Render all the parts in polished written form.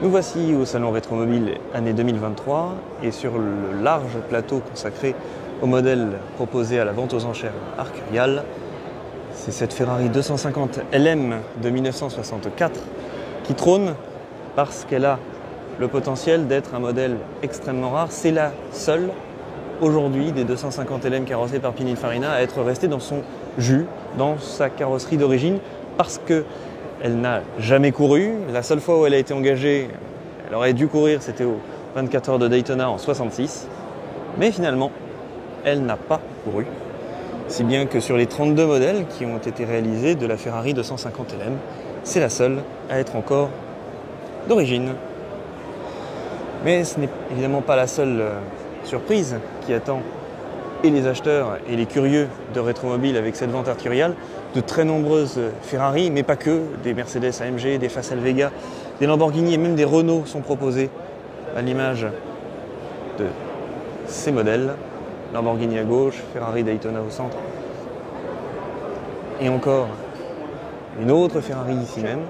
Nous voici au Salon Rétromobile année 2023 et sur le large plateau consacré au modèle proposé à la vente aux enchères Arcurial. C'est cette Ferrari 250 LM de 1964 qui trône parce qu'elle a le potentiel d'être un modèle extrêmement rare. C'est la seule aujourd'hui des 250 LM carrossées par Pininfarina à être restée dans son jus, dans sa carrosserie d'origine, parce qu'elle n'a jamais couru. La seule fois où elle a été engagée, elle aurait dû courir, c'était aux 24 heures de Daytona en 66. Mais finalement, elle n'a pas couru. Si bien que sur les 32 modèles qui ont été réalisés de la Ferrari 250 LM, c'est la seule à être encore d'origine. Mais ce n'est évidemment pas la seule surprise qui attend et les acheteurs et les curieux de rétromobile avec cette vente Arcurial. De très nombreuses Ferrari, mais pas que, des Mercedes AMG, des Facel Vega, des Lamborghini et même des Renault sont proposés à l'image de ces modèles. Lamborghini à gauche, Ferrari Daytona au centre. Et encore une autre Ferrari ici même.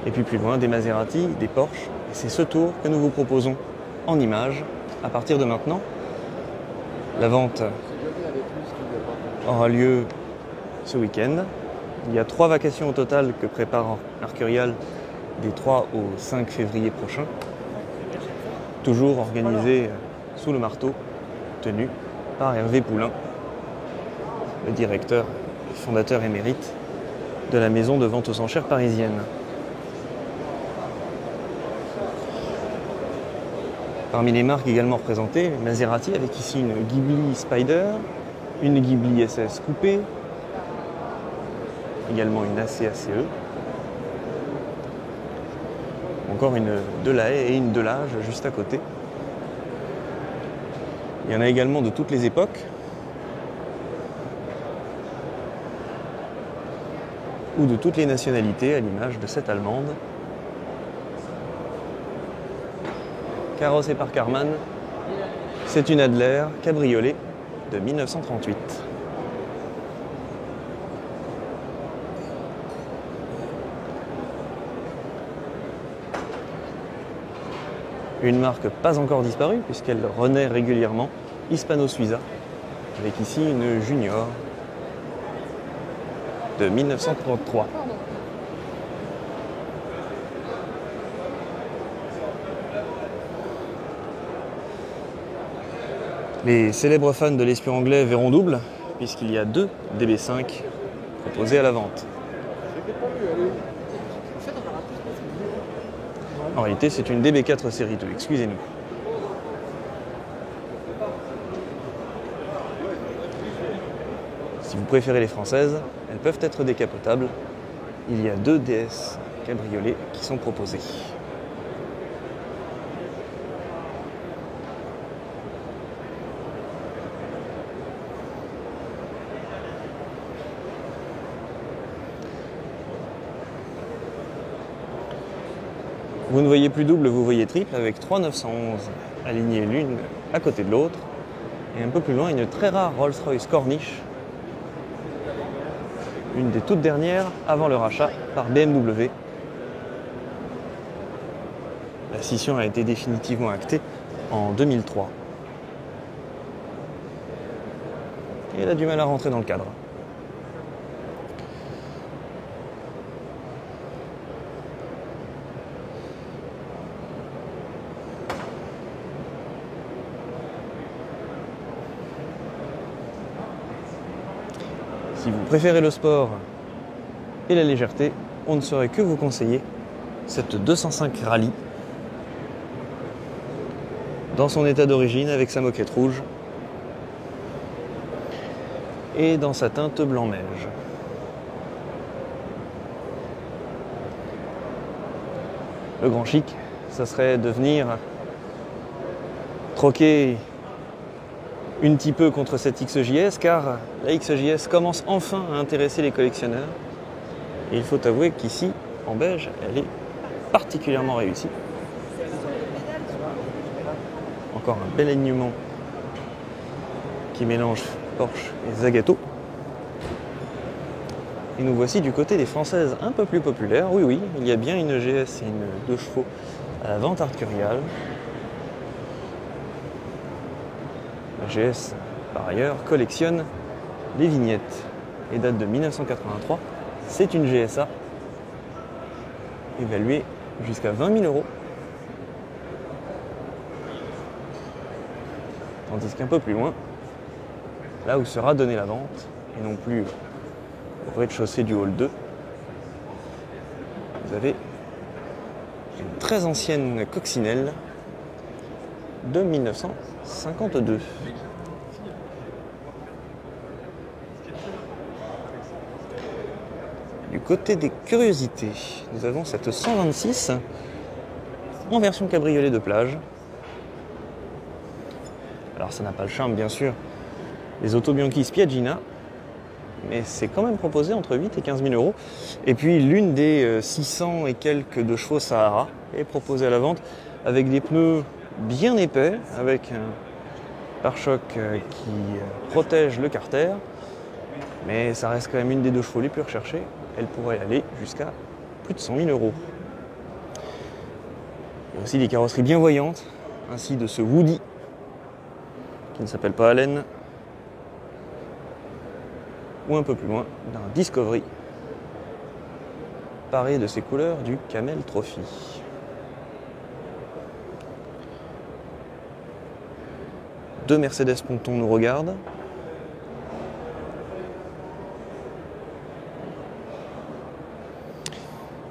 Et puis plus loin, des Maserati, des Porsche. Et c'est ce tour que nous vous proposons en images à partir de maintenant. La vente aura lieu ce week-end. Il y a 3 vacations au total que prépare Arcurial des 3 au 5 février prochain. Toujours organisé sous le marteau, tenu par Hervé Poulain, le directeur et fondateur émérite de la maison de vente aux enchères parisienne. Parmi les marques également représentées, Maserati avec ici une Ghibli Spider, une Ghibli SS coupée, également une AC-ACE, encore une Delahaye et une Delage juste à côté. Il y en a également de toutes les époques, ou de toutes les nationalités, à l'image de cette allemande. Carrossée par Karmann, c'est une Adler cabriolet de 1938. Une marque pas encore disparue puisqu'elle renaît régulièrement, Hispano-Suiza, avec ici une Junior de 1933. Les célèbres fans de l'espion anglais verront double, puisqu'il y a 2 DB5 proposés à la vente. En réalité, c'est une DB4 série 2, excusez-nous. Si vous préférez les françaises, elles peuvent être décapotables. Il y a 2 DS cabriolets qui sont proposés. Vous ne voyez plus double, vous voyez triple avec 3 911 alignés l'une à côté de l'autre. Et un peu plus loin, une très rare Rolls-Royce Corniche, une des toutes dernières avant le rachat par BMW. La scission a été définitivement actée en 2003. Et elle a du mal à rentrer dans le cadre. Si vous préférez le sport et la légèreté, on ne saurait que vous conseiller cette 205 Rallye dans son état d'origine avec sa moquette rouge et dans sa teinte blanc neige. Le grand chic, ça serait de venir troquer un petit peu contre cette XJS, car la XJS commence enfin à intéresser les collectionneurs. Et il faut avouer qu'ici, en beige, elle est particulièrement réussie. Encore un bel alignement qui mélange Porsche et Zagato. Et nous voici du côté des françaises un peu plus populaires. Oui, oui, il y a bien une GS et une 2 chevaux à la vente arcuriale. La GS, par ailleurs, collectionne les vignettes et date de 1983. C'est une GSA évaluée jusqu'à 20 000 €. Tandis qu'un peu plus loin, là où sera donnée la vente, et non plus au rez-de-chaussée du hall 2, vous avez une très ancienne coccinelle de 1952. Du côté des curiosités, nous avons cette 126 en version cabriolet de plage. Alors ça n'a pas le charme bien sûr des autos Bianchi Spiagina, mais c'est quand même proposé entre 8 et 15 000 €. Et puis l'une des 600 et quelques de chevaux Sahara est proposée à la vente avec des pneus bien épais, avec un pare-choc qui protège le carter, mais ça reste quand même une des 2 chevaux les plus recherchées. Elle pourrait aller jusqu'à plus de 100 000 €. Il y a aussi des carrosseries bien voyantes, ainsi de ce Woody, qui ne s'appelle pas Allen, ou un peu plus loin, d'un Discovery, paré de ses couleurs du Camel Trophy. Deux Mercedes Ponton nous regardent.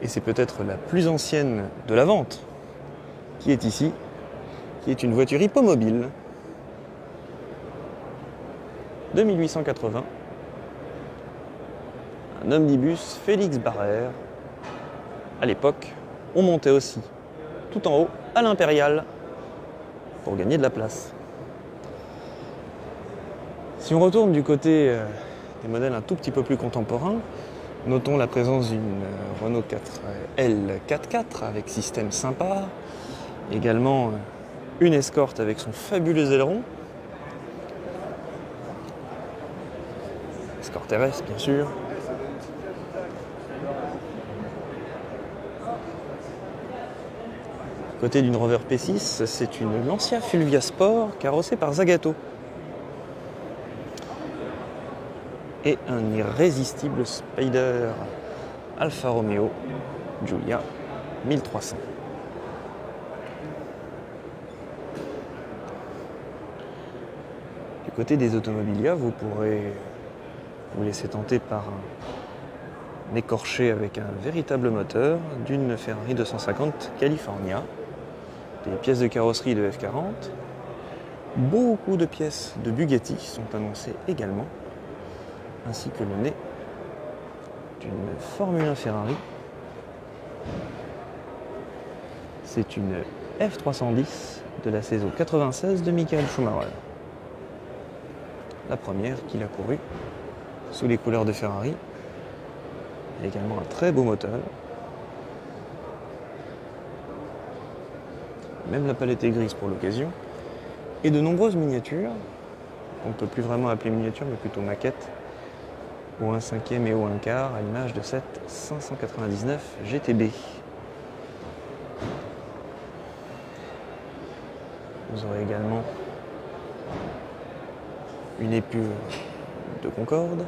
Et c'est peut-être la plus ancienne de la vente qui est ici, qui est une voiture hippomobile de 1880. Un omnibus Félix Barrère. À l'époque, on montait aussi tout en haut à l'impériale pour gagner de la place. Si on retourne du côté des modèles un tout petit peu plus contemporains, notons la présence d'une Renault 4L 4x4 avec système sympa, également une Escort avec son fabuleux aileron, Escort RS bien sûr, côté d'une Rover P6, c'est une Lancia Fulvia Sport carrossée par Zagato. Et un irrésistible Spider Alfa Romeo Giulia 1300. Du côté des Automobilia, vous pourrez vous laisser tenter par un écorché avec un véritable moteur d'une Ferrari 250 California, des pièces de carrosserie de F40, beaucoup de pièces de Bugatti sont annoncées également, ainsi que le nez d'une Formule 1 Ferrari. C'est une F310 de la saison 96 de Michael Schumacher. La première qu'il a courue sous les couleurs de Ferrari. Il y a également un très beau moteur. Même la palette est grise pour l'occasion. Et de nombreuses miniatures, qu'on ne peut plus vraiment appeler miniatures, mais plutôt maquettes, au 1/5 et au 1/4, à l'image de cette 599 GTB. Vous aurez également une épure de Concorde,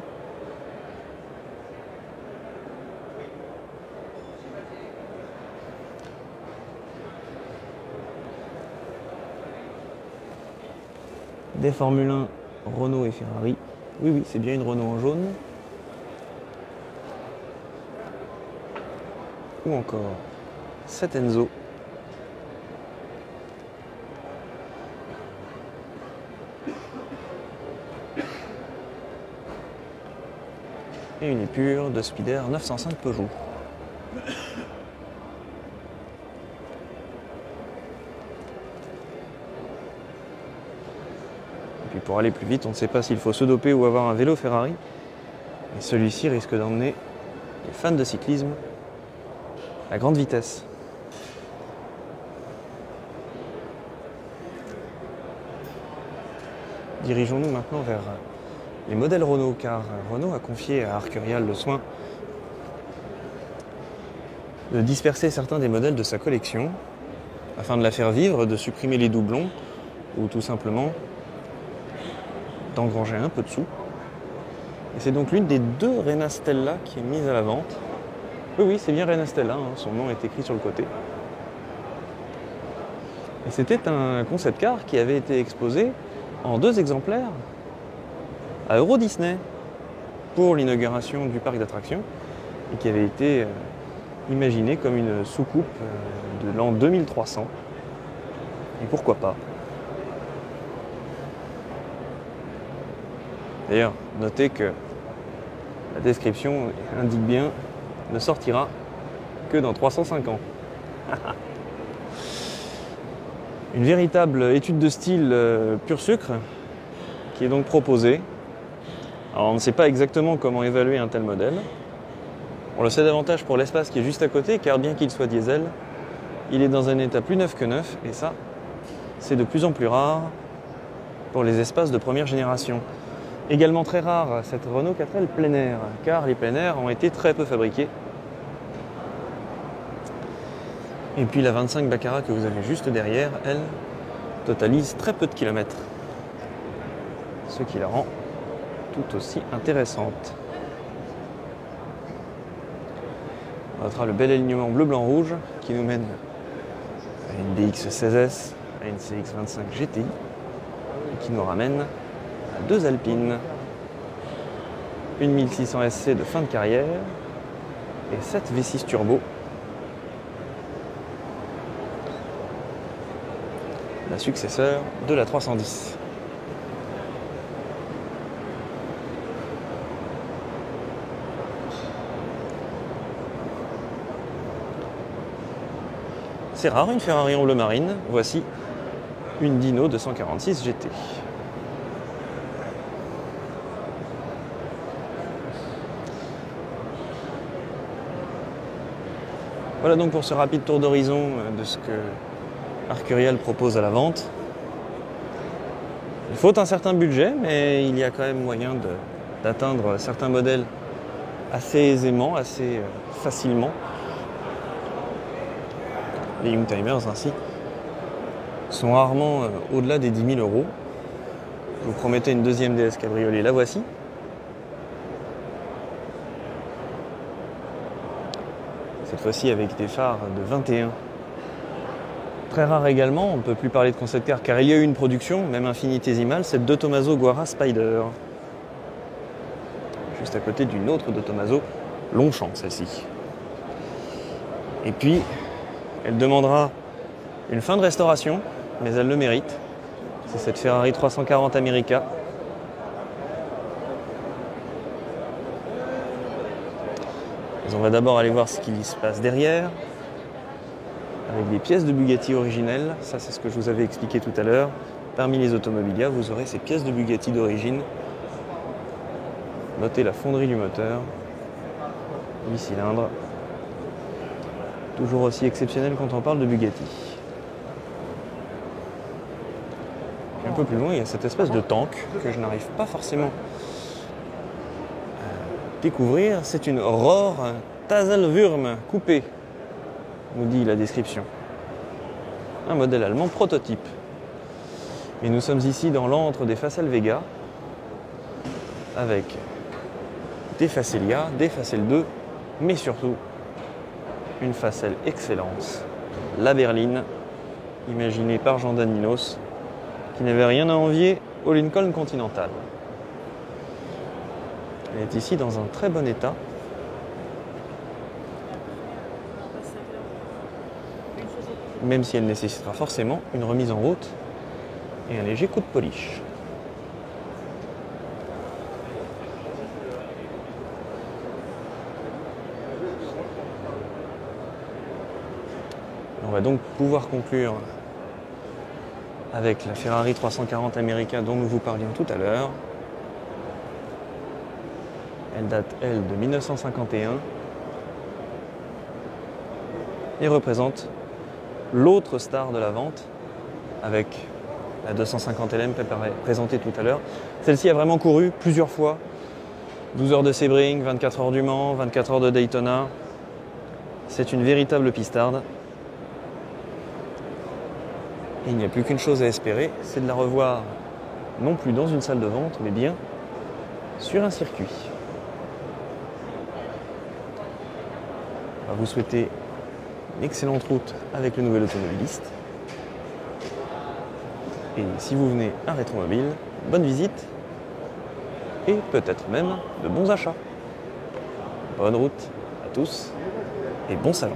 des Formule 1 Renault et Ferrari. Oui, oui, c'est bien une Renault en jaune. Ou encore cette Enzo. Et une épure de Spider 905 Peugeot. Et puis pour aller plus vite, on ne sait pas s'il faut se doper ou avoir un vélo Ferrari. Et celui-ci risque d'emmener les fans de cyclisme à grande vitesse. Dirigeons-nous maintenant vers les modèles Renault, car Renault a confié à Arcurial le soin de disperser certains des modèles de sa collection afin de la faire vivre, de supprimer les doublons ou tout simplement d'engranger un peu de sous. Et c'est donc l'une des deux Rena Stella qui est mise à la vente. Oui, c'est bien Rena Stella, hein, son nom est écrit sur le côté. Et c'était un concept car qui avait été exposé en 2 exemplaires à Euro Disney pour l'inauguration du parc d'attractions et qui avait été imaginé comme une soucoupe de l'an 2300. Et pourquoi pas? D'ailleurs, notez que la description indique bien ne sortira que dans 305 ans. Une véritable étude de style pur sucre qui est donc proposée. Alors on ne sait pas exactement comment évaluer un tel modèle. On le sait davantage pour l'espace qui est juste à côté, car bien qu'il soit diesel, il est dans un état plus neuf que neuf, et ça, c'est de plus en plus rare pour les espaces de première génération. Également très rare, cette Renault 4L plein air, car les plein air ont été très peu fabriqués. Et puis la 25 Baccarat que vous avez juste derrière, elle, totalise très peu de kilomètres. Ce qui la rend tout aussi intéressante. On notera le bel alignement bleu-blanc-rouge qui nous mène à une DX16S, à une CX25 GTI et qui nous ramène à 2 Alpines. Une 1600 SC de fin de carrière et 7 V6 turbo. La successeur de la 310. C'est rare une Ferrari en bleu marine, voici une Dino 246 GT. Voilà donc pour ce rapide tour d'horizon de ce que Arcurial propose à la vente. Il faut un certain budget, mais il y a quand même moyen d'atteindre certains modèles assez aisément, assez facilement. Les Youngtimers ainsi sont rarement au-delà des 10 000 €. Je vous promettais une deuxième DS cabriolet, la voici. Cette fois-ci avec des phares de 21. Très rare également, on ne peut plus parler de concept car il y a eu une production, même infinitésimale, cette de Tomaso Guara Spider. Juste à côté d'une autre de Tomaso, Longchamp celle-ci. Et puis, elle demandera une fin de restauration, mais elle le mérite. C'est cette Ferrari 340 America. Mais on va d'abord aller voir ce qu'il se passe derrière. Avec des pièces de Bugatti originelles, ça c'est ce que je vous avais expliqué tout à l'heure. Parmi les automobilia, vous aurez ces pièces de Bugatti d'origine. Notez la fonderie du moteur, 8 cylindres. Toujours aussi exceptionnel quand on parle de Bugatti. Et un peu plus loin, il y a cette espèce de tank que je n'arrive pas forcément à découvrir. C'est une Rohr Taselwurm coupée, nous dit la description. Un modèle allemand prototype. Et nous sommes ici dans l'antre des Facel Vega, avec des Facelia, des Facel 2, mais surtout une Facel Excellence, la berline, imaginée par Jean Daninos, qui n'avait rien à envier au Lincoln Continental. Elle est ici dans un très bon état. Même si elle nécessitera forcément une remise en route et un léger coup de polish. On va donc pouvoir conclure avec la Ferrari 340 America dont nous vous parlions tout à l'heure. Elle date, elle, de 1951 et représente l'autre star de la vente avec la 250 LM présentée tout à l'heure. Celle-ci a vraiment couru plusieurs fois. 12 heures de Sebring, 24 heures du Mans, 24 heures de Daytona. C'est une véritable pistarde. Et il n'y a plus qu'une chose à espérer, c'est de la revoir non plus dans une salle de vente, mais bien sur un circuit. On va vous souhaiter une excellente route avec le nouvel automobiliste. Et si vous venez à Rétromobile, bonne visite et peut-être même de bons achats. Bonne route à tous et bon salon.